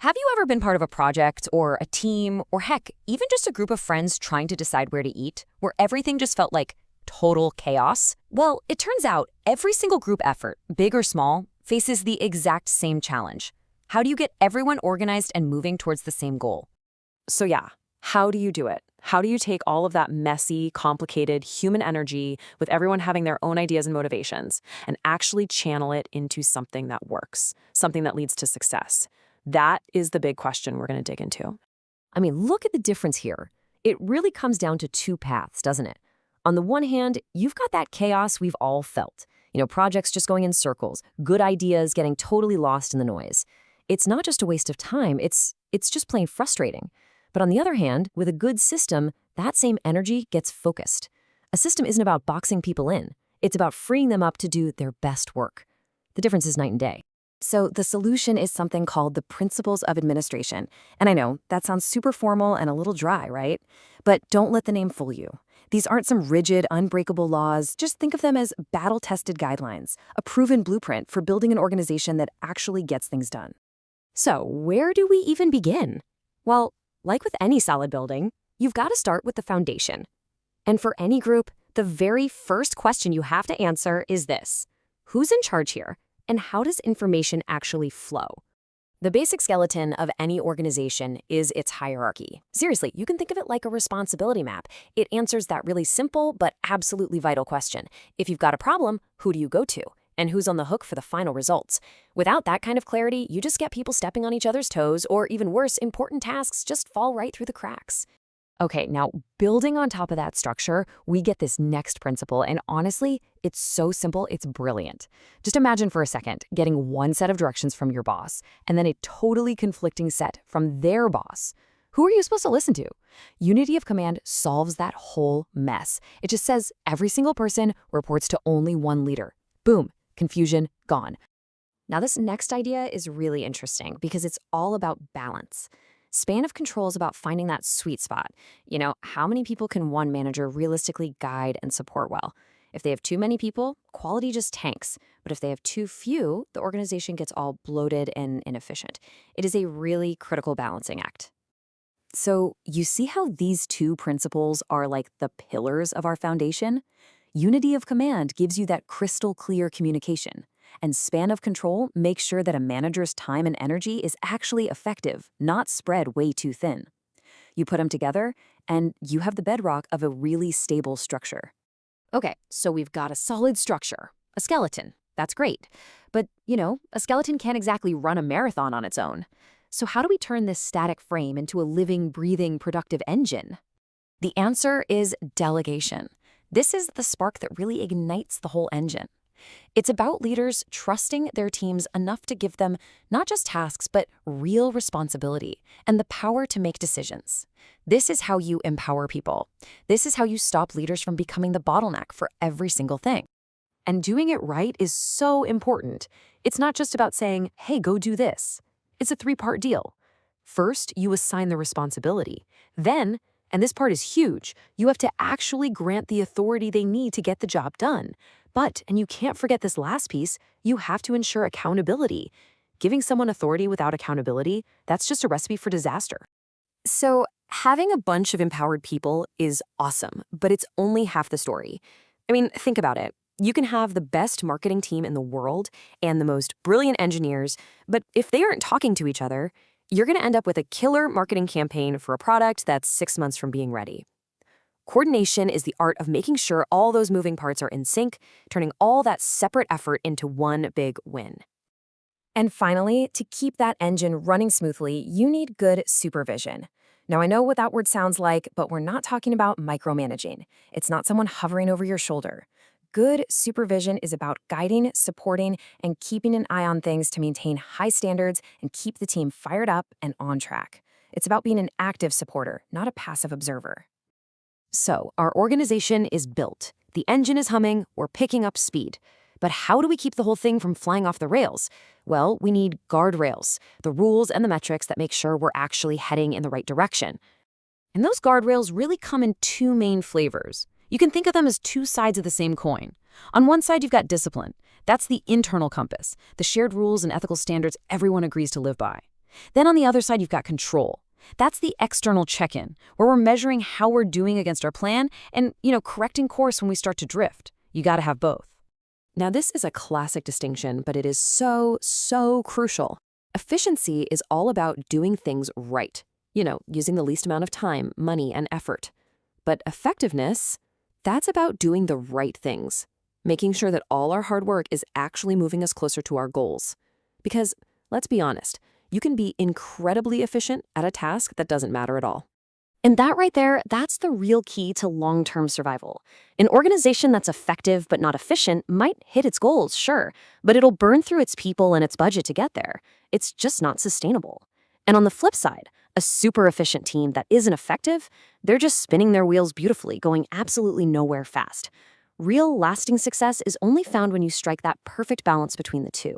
Have you ever been part of a project or a team or heck, even just a group of friends trying to decide where to eat, where everything just felt like total chaos? Well, it turns out every single group effort, big or small, faces the exact same challenge. How do you get everyone organized and moving towards the same goal? So yeah, how do you do it? How do you take all of that messy, complicated human energy with everyone having their own ideas and motivations and actually channel it into something that works, something that leads to success? That is the big question we're going to dig into. I mean, look at the difference here. It really comes down to two paths, doesn't it? On the one hand, you've got that chaos we've all felt. Projects just going in circles, good ideas getting totally lost in the noise. It's not just a waste of time, it's just plain frustrating. But on the other hand, with a good system, that same energy gets focused. A system isn't about boxing people in. It's about freeing them up to do their best work. The difference is night and day. So the solution is something called the Principles of Administration. And I know, that sounds super formal and a little dry, right? But don't let the name fool you. These aren't some rigid, unbreakable laws. Just think of them as battle-tested guidelines, a proven blueprint for building an organization that actually gets things done. So where do we even begin? Well, like with any solid building, you've got to start with the foundation. And for any group, the very first question you have to answer is this: who's in charge here? And how does information actually flow? The basic skeleton of any organization is its hierarchy. Seriously, you can think of it like a responsibility map. It answers that really simple but absolutely vital question. If you've got a problem, who do you go to? And who's on the hook for the final results? Without that kind of clarity, you just get people stepping on each other's toes, or even worse, important tasks just fall right through the cracks. Okay, now building on top of that structure, we get this next principle, and honestly, it's so simple, it's brilliant. Just imagine for a second getting one set of directions from your boss, and then a totally conflicting set from their boss. Who are you supposed to listen to? Unity of command solves that whole mess. It just says every single person reports to only one leader. Boom, confusion gone. Now this next idea is really interesting because it's all about balance. Span of control is about finding that sweet spot. How many people can one manager realistically guide and support well? If they have too many people, quality just tanks. But if they have too few, the organization gets all bloated and inefficient. It is a really critical balancing act. So you see how these two principles are like the pillars of our foundation? Unity of command gives you that crystal clear communication. And span of control makes sure that a manager's time and energy is actually effective, not spread way too thin. You put them together, and you have the bedrock of a really stable structure. Okay, so we've got a solid structure, a skeleton. That's great. But, a skeleton can't exactly run a marathon on its own. So how do we turn this static frame into a living, breathing, productive engine? The answer is delegation. This is the spark that really ignites the whole engine. It's about leaders trusting their teams enough to give them not just tasks, but real responsibility and the power to make decisions. This is how you empower people. This is how you stop leaders from becoming the bottleneck for every single thing. And doing it right is so important. It's not just about saying, hey, go do this. It's a three-part deal. First, you assign the responsibility. Then, and this part is huge, you have to actually grant the authority they need to get the job done. But, and you can't forget this last piece, you have to ensure accountability. Giving someone authority without accountability, that's just a recipe for disaster. So, having a bunch of empowered people is awesome, but it's only half the story. I mean, think about it. You can have the best marketing team in the world and the most brilliant engineers, but if they aren't talking to each other, you're going to end up with a killer marketing campaign for a product that's 6 months from being ready. Coordination is the art of making sure all those moving parts are in sync, turning all that separate effort into one big win. And finally, to keep that engine running smoothly, you need good supervision. Now, I know what that word sounds like, but we're not talking about micromanaging. It's not someone hovering over your shoulder. Good supervision is about guiding, supporting, and keeping an eye on things to maintain high standards and keep the team fired up and on track. It's about being an active supporter, not a passive observer. So, our organization is built. The engine is humming, we're picking up speed. But how do we keep the whole thing from flying off the rails? Well, we need guardrails, the rules and the metrics that make sure we're actually heading in the right direction. And those guardrails really come in two main flavors. You can think of them as two sides of the same coin. On one side, you've got discipline. That's the internal compass, the shared rules and ethical standards everyone agrees to live by. Then on the other side, you've got control. That's the external check-in, where we're measuring how we're doing against our plan and, correcting course when we start to drift. You got to have both. Now, this is a classic distinction, but it is so, so crucial. Efficiency is all about doing things right, using the least amount of time, money, and effort. But effectiveness, that's about doing the right things, making sure that all our hard work is actually moving us closer to our goals. Because, let's be honest, you can be incredibly efficient at a task that doesn't matter at all. And that right there, that's the real key to long-term survival. An organization that's effective but not efficient might hit its goals, sure, but it'll burn through its people and its budget to get there. It's just not sustainable. And on the flip side, a super efficient team that isn't effective, they're just spinning their wheels beautifully, going absolutely nowhere fast. Real, lasting success is only found when you strike that perfect balance between the two.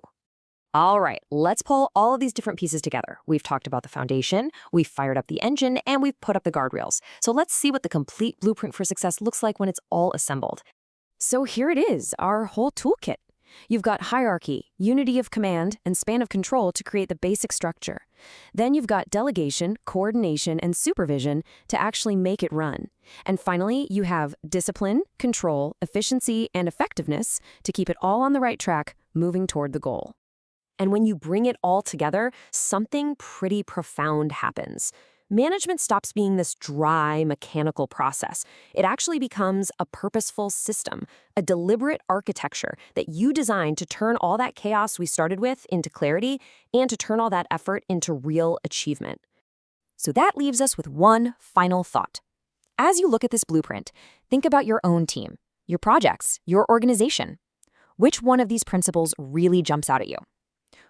All right, let's pull all of these different pieces together. We've talked about the foundation, we've fired up the engine, and we've put up the guardrails. So let's see what the complete blueprint for success looks like when it's all assembled. So here it is, our whole toolkit. You've got hierarchy, unity of command, and span of control to create the basic structure. Then you've got delegation, coordination, and supervision to actually make it run. And finally, you have discipline, control, efficiency, and effectiveness to keep it all on the right track, moving toward the goal. And when you bring it all together, something pretty profound happens. Management stops being this dry, mechanical process. It actually becomes a purposeful system, a deliberate architecture that you designed to turn all that chaos we started with into clarity and to turn all that effort into real achievement. So that leaves us with one final thought. As you look at this blueprint, think about your own team, your projects, your organization. Which one of these principles really jumps out at you?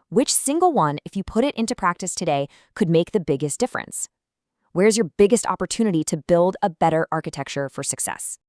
Which single one, if you put it into practice today, could make the biggest difference? Where's your biggest opportunity to build a better architecture for success?